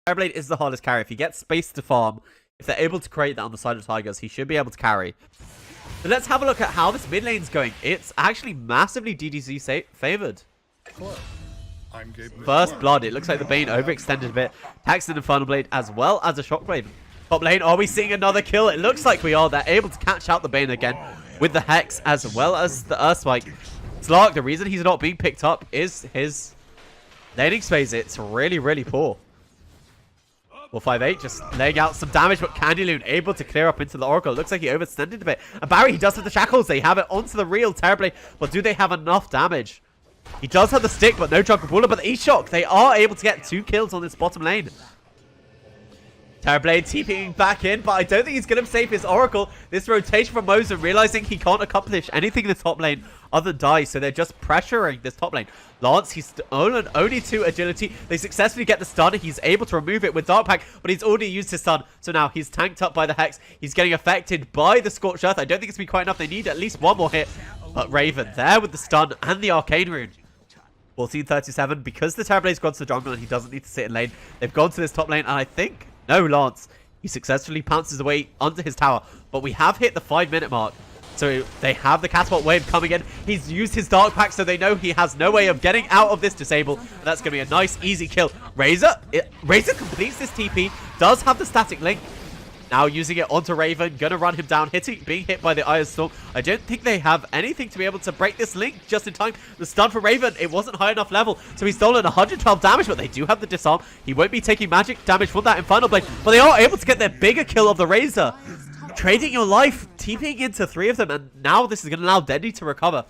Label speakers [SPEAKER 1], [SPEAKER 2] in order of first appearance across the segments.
[SPEAKER 1] Terrorblade is the hardest carry. If he gets space to farm, if they're able to create that on the side of Tigers, he should be able to carry. So let's have a look at how this mid lane's going. It's actually massively DDZ favored. First blood. It looks like the Bane overextended a bit. Taxed an Infernal Blade as well as a Shockwave. Top lane, are we seeing another kill? It looks like we are. They're able to catch out the Bane again with the Hex as well as the Earth Spike. Slark, the reason he's not being picked up is his laning space. It's really, really poor. 458 just laying out some damage, but Candyloon able to clear up into the Oracle. Looks like he overextended a bit. And Barry, he does have the shackles. They have it onto the real Terrorblade, but do they have enough damage? He does have the stick, but no Jungle Brawler. But the E-Shock, they are able to get 2 kills on this bottom lane. Terrorblade TPing back in, but I don't think he's going to save his Oracle. This rotation from Moser, realizing he can't accomplish anything in the top lane other than die, so they're just pressuring this top lane. Lance, he's stolen only 2 agility. They successfully get the stun. He's able to remove it with Dark Pack, but he's already used his stun. So now he's tanked up by the Hex. He's getting affected by the Scorched Earth. I don't think it's going to be quite enough. They need at least 1 more hit. But Raven there with the stun and the Arcane Rune. 1437, because the Terrorblade's gone to the jungle and he doesn't need to sit in lane. They've gone to this top lane, and I think... No, Lance. He successfully pounces away under his tower. But we have hit the 5-minute mark. So they have the catapult wave coming in. He's used his Dark Pack, so they know he has no way of getting out of this disable. And that's going to be a nice, easy kill. Razor completes this TP. Does have the static link. Now using it onto Raven. Going to run him down. Being hit by the Iron Storm. I don't think they have anything to be able to break this link just in time. The stun for Raven, it wasn't high enough level. So he's stolen 112 damage, but they do have the disarm. He won't be taking magic damage from that Infernal Blade. But they are able to get their bigger kill of the Razor. Trading your life, TPing into 3 of them. And now this is going to allow Dendi to recover.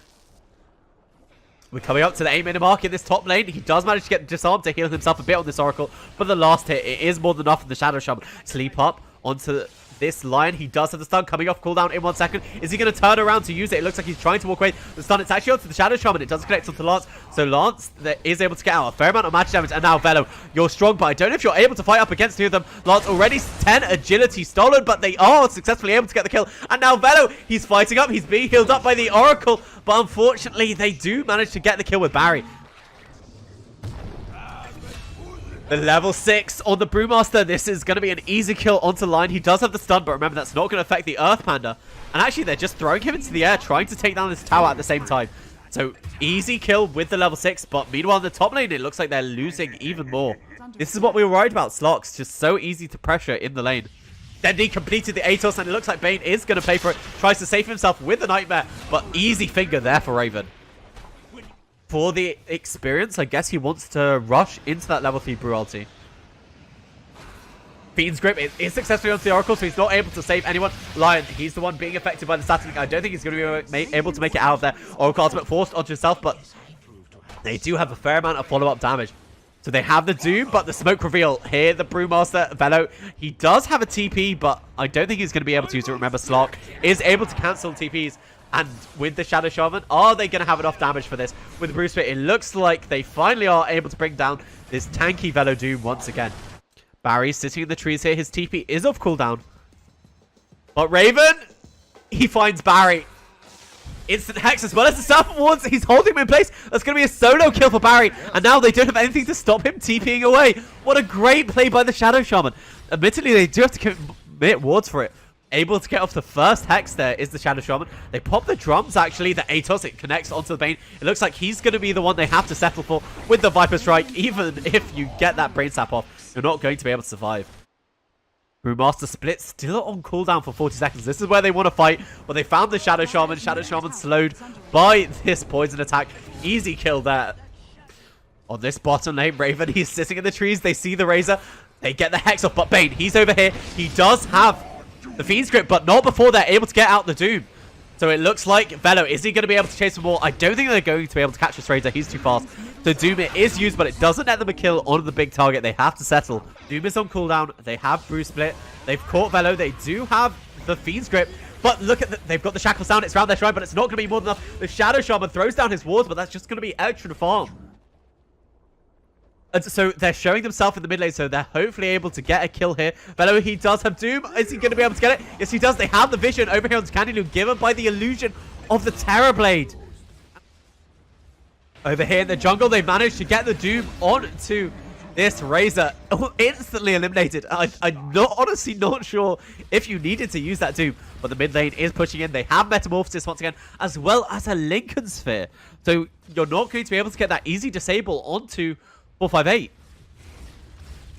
[SPEAKER 1] We're coming up to the 8-minute mark in this top lane. He does manage to get disarmed to heal himself a bit on this Oracle. But the last hit, it is more than enough for the Shadow Shaman. Sleep up onto this line. He does have the stun coming off cooldown in 1 second. Is he going to turn around to use it? It looks like he's trying to walk away. The stun, it's actually onto the Shadow Shaman. It doesn't connect onto Lance. So Lance is able to get out a fair amount of magic damage. And now Velo, you're strong, but I don't know if you're able to fight up against 2 of them. Lance already 10 agility stolen, but they are successfully able to get the kill. And now Velo, he's fighting up. He's being healed up by the Oracle. But unfortunately, they do manage to get the kill with Barry. The level 6 on the Brewmaster. This is going to be an easy kill onto line. He does have the stun, but remember, that's not going to affect the Earth Panda. And actually, they're just throwing him into the air, trying to take down this tower at the same time. So, easy kill with the level 6. But meanwhile, in the top lane, it looks like they're losing even more. This is what we were worried about. Slark's just so easy to pressure in the lane. Dendi completed the Atos, and it looks like Bane is going to pay for it. Tries to save himself with the Nightmare. But easy finger there for Raven. For the experience, I guess he wants to rush into that level 3 Brew ulti. Fiend's Grip is successfully onto the Oracle, so he's not able to save anyone. Lion, he's the one being affected by the static. I don't think he's going to be able to make it out of there. Oracle ultimate forced onto himself, but they do have a fair amount of follow-up damage. So they have the Doom, but the smoke reveal here, the Brewmaster, Velo, he does have a TP, but I don't think he's going to be able to use it. Remember, Slark is able to cancel TPs. And with the Shadow Shaman, are they going to have enough damage for this? With the Brew Spit, it looks like they finally are able to bring down this tanky Velo Doom once again. Barry's sitting in the trees here. His TP is off cooldown. But Raven, he finds Barry. Instant Hex as well as the Serpent Wards. He's holding him in place. That's going to be a solo kill for Barry. And now they don't have anything to stop him TPing away. What a great play by the Shadow Shaman. Admittedly, they do have to commit wards for it. Able to get off the first Hex there is the Shadow Shaman. They pop the drums, actually. The Atos, it connects onto the Bane. It looks like he's going to be the one they have to settle for with the Viper Strike. Even if you get that Brain Sap off, you're not going to be able to survive. Brewmaster Split still on cooldown for 40 seconds. This is where they want to fight. But they found the Shadow Shaman. Shadow Shaman slowed by this poison attack. Easy kill there. On this bottom lane, Raven, he's sitting in the trees. They see the Razor. They get the Hex off. But Bane, he's over here. He does have the Fiend's Grip, but not before they're able to get out the Doom. So it looks like Velo, is he going to be able to chase for more? I don't think they're going to be able to catch this Razor. He's too fast. So Doom it is used, but it doesn't let them a kill on the big target. They have to settle. Doom is on cooldown. They have Brew Split. They've caught Velo. They do have the Fiend's Grip. But look at they've got the Shackles down. It's around their shrine, but it's not going to be more than enough. The Shadow Shaman throws down his wards, but that's just going to be extra to farm. And so they're showing themselves in the mid lane, so they're hopefully able to get a kill here. Velo, he does have Doom. Is he going to be able to get it? Yes, he does. They have the vision over here on Candyloon, given by the illusion of the Terrorblade. Over here in the jungle, they managed to get the Doom onto This Razor instantly eliminated. I'm honestly not sure if you needed to use that Doom, but the mid lane is pushing in. They have Metamorphosis once again, as well as a Lincoln Sphere. So you're not going to be able to get that easy disable onto 458.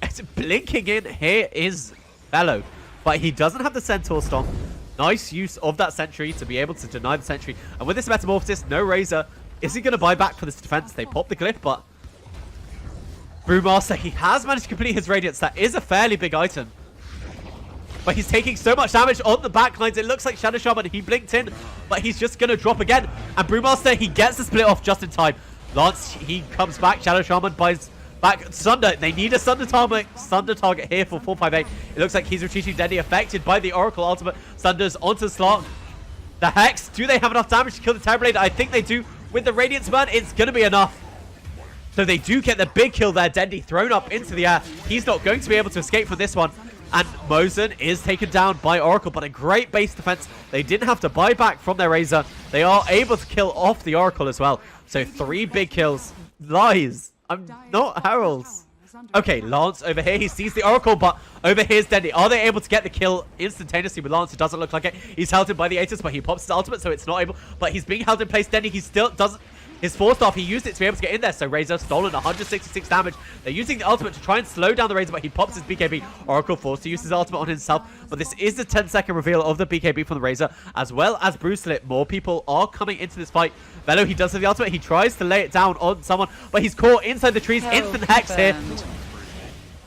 [SPEAKER 1] It's blinking in. Here is Velo, but he doesn't have the Centaur Stomp. Nice use of that Sentry to be able to deny the Sentry. And with this Metamorphosis, no Razor. Is he going to buy back for this defense? They pop the Glyph, but Brewmaster, he has managed to complete his Radiance. That is a fairly big item. But he's taking so much damage on the backlines. It looks like Shadow Shaman, he blinked in, but he's just going to drop again. And Brewmaster, he gets the split off just in time. Lance, he comes back. Shadow Shaman buys back. Sunder, they need a Sunder target here for 458. It looks like he's retreating. Dendi affected by the Oracle ultimate. Sunder's onto the slot. The Hex, do they have enough damage to kill the Terrorblade? I think they do. With the Radiance Burn, it's going to be enough. So they do get the big kill there. Dendi thrown up into the air. He's not going to be able to escape from this one. And Mosen is taken down by Oracle, but a great base defense. They didn't have to buy back from their Razor. They are able to kill off the Oracle as well. So 3 big kills. Lies. I'm not Heralds. Okay, Lance over here. He sees the Oracle, but over here's Dendi. Are they able to get the kill instantaneously with Lance? It doesn't look like it. He's held in by the Aegis, but he pops his ultimate, so it's not able. But he's being held in place. Dendi, he still doesn't. His 4-star, he used it to be able to get in there. So Razor stolen 166 damage. They're using the ultimate to try and slow down the Razor, but he pops his BKB. Oracle forced to use his ultimate on himself. But this is the 10-second reveal of the BKB from the Razor, as well as Bruce Lit. More people are coming into this fight. Velo, he does have the ultimate. He tries to lay it down on someone, but he's caught inside the trees. Instant Hex here.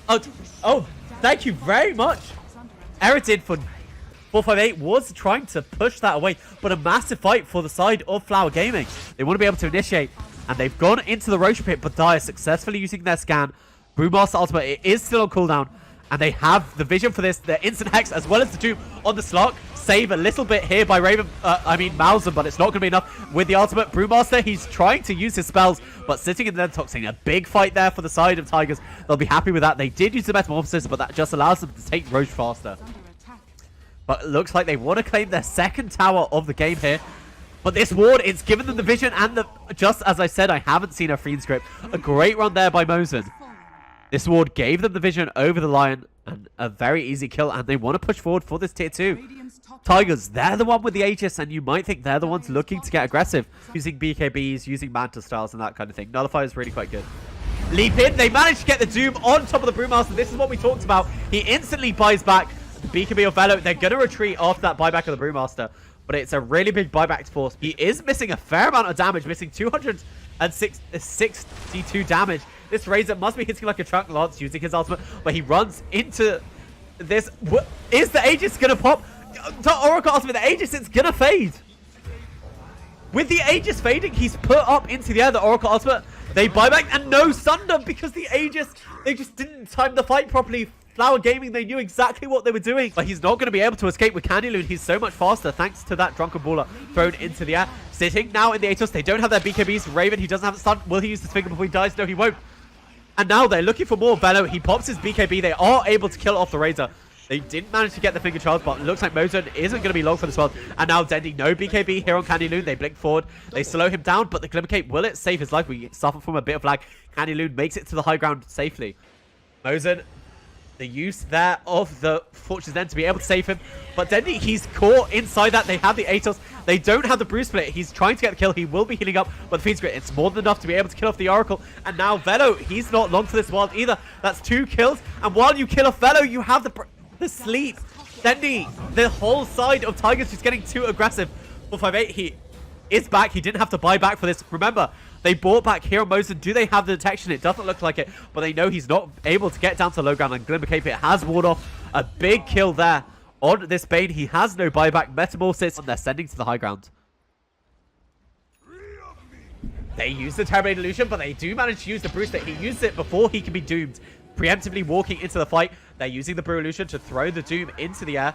[SPEAKER 1] Oh, thank you very much. Eritin for 458 was trying to push that away, but a massive fight for the side of Flower Gaming. They want to be able to initiate, and they've gone into the Roche Pit, but Dire successfully using their scan. Brewmaster ultimate, it is still on cooldown, and they have the vision for this. The instant Hex, as well as the Doom on the slot. Save a little bit here by Mauser, but it's not going to be enough with the ultimate. Brewmaster, he's trying to use his spells, but sitting in the toxin. A big fight there for the side of Tigers. They'll be happy with that. They did use the Metamorphosis, but that just allows them to take Roche faster. But it looks like they want to claim their second tower of the game here. But this ward, it's given them the vision and the... Just as I said, I haven't seen a Fiend script. A great run there by Mosen. This ward gave them the vision over the Lion. And a very easy kill. And they want to push forward for this tier 2. Tigers, they're the one with the Aegis. And you might think they're the ones looking to get aggressive. Using BKBs, using Manta Styles and that kind of thing. Nullify is really quite good. Leap in. They managed to get the Doom on top of the Brewmaster. This is what we talked about. He instantly buys back the BKB of Velo. They're going to retreat after that buyback of the Brewmaster. But it's a really big buyback to force. He is missing a fair amount of damage. Missing 262 damage. This Razor must be hitting like a trunk. Lance using his ultimate. But he runs into this. Is the Aegis going to pop? The Oracle ultimate. The Aegis, it's going to fade. With the Aegis fading, he's put up into the air. The Oracle ultimate. They buy back and no Sunder because the Aegis, they just didn't time the fight properly. Flower Gaming, they knew exactly what they were doing. But he's not going to be able to escape with Candy Loon. He's so much faster thanks to that Drunken Baller thrown into the air. Sitting now in the Atos. They don't have their BKBs. Raven, he doesn't have the stun. Will he use the finger before he dies? No, he won't. And now they're looking for more. Velo, he pops his BKB. They are able to kill off the Razor. They didn't manage to get the finger charge, but it looks like Mosen isn't going to be long for this world. And now Dendi, no BKB here on Candy Loon. They blink forward. They slow him down, but the Glimmer Cape, will it save his life? We suffer from a bit of lag. Candy Loon makes it to the high ground safely. Mosen, the use there of the Fortune's End to be able to save him. But Dendi, he's caught inside that. They have the Atos. They don't have the Bruce Split. He's trying to get the kill. He will be healing up. But the Fiend Spirit, it's more than enough to be able to kill off the Oracle. And now Velo, he's not long for this world either. That's 2 kills. And while you kill off Velo, you have the sleep. Dendi, the whole side of Tigers just getting too aggressive. 458, he is back. He didn't have to buy back for this. Remember, they bought back Hero Mosen. Do they have the detection? It doesn't look like it, but they know he's not able to get down to low ground. And Glimmer Cape, it has ward off a big kill there on this Bane. He has no buyback. Metamorphosis, and they're sending to the high ground. They use the Terrorblade Illusion, but they do manage to use the Bruce. He used it before he can be doomed. Preemptively walking into the fight. They're using the Brew Illusion to throw the Doom into the air.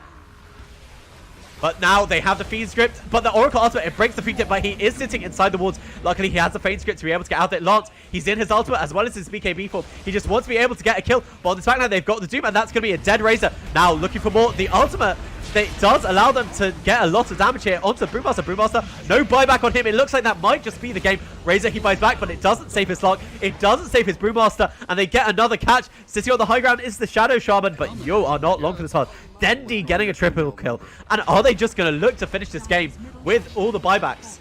[SPEAKER 1] But now they have the Fiend script. But the Oracle ultimate, it breaks the Fiend tip, but he is sitting inside the wards. Luckily, he has the Fiend script to be able to get out there. Lance, he's in his ultimate as well as his BKB form. He just wants to be able to get a kill. But on the backline, they've got the Doom, and that's going to be a dead Razor. Now, looking for more. The ultimate It does allow them to get a lot of damage here onto the Brewmaster. Brewmaster, no buyback on him. It looks like that might just be the game. Razor, he buys back, but it doesn't save his Slark. It doesn't save his Brewmaster, and they get another catch. Sitting on the high ground is the Shadow Shaman, but you are not long for this one. Dendi getting a triple kill. And are they just going to look to finish this game with all the buybacks?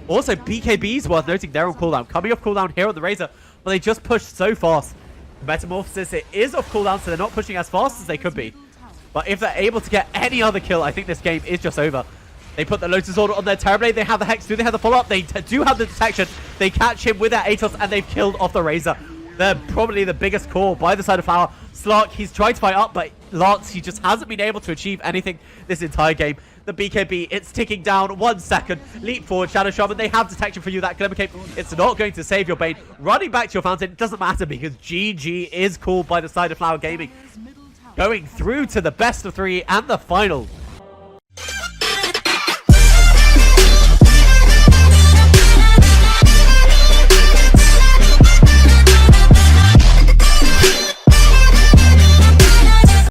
[SPEAKER 1] Also, BKB's worth noting they're on cooldown. Coming off cooldown here on the Razor, but they just pushed so fast. Metamorphosis, it is off cooldown, so they're not pushing as fast as they could be. But if they're able to get any other kill, I think this game is just over. They put the Lotus Order on their Terrorblade. They have the Hex. Do they have the follow-up? They do have the detection. They catch him with their Atos, and they've killed off the Razor. They're probably the biggest core by the side of Flower. Slark, he's tried to fight up, but Lance, he just hasn't been able to achieve anything this entire game. The BKB, it's ticking down. 1 second. Leap forward, Shadow Shaman. They have detection for you. That Glimmer Cape, it's not going to save your Bane. Running back to your fountain, it doesn't matter because GG is called by the side of Flower Gaming. Going through to the best of 3 and the final.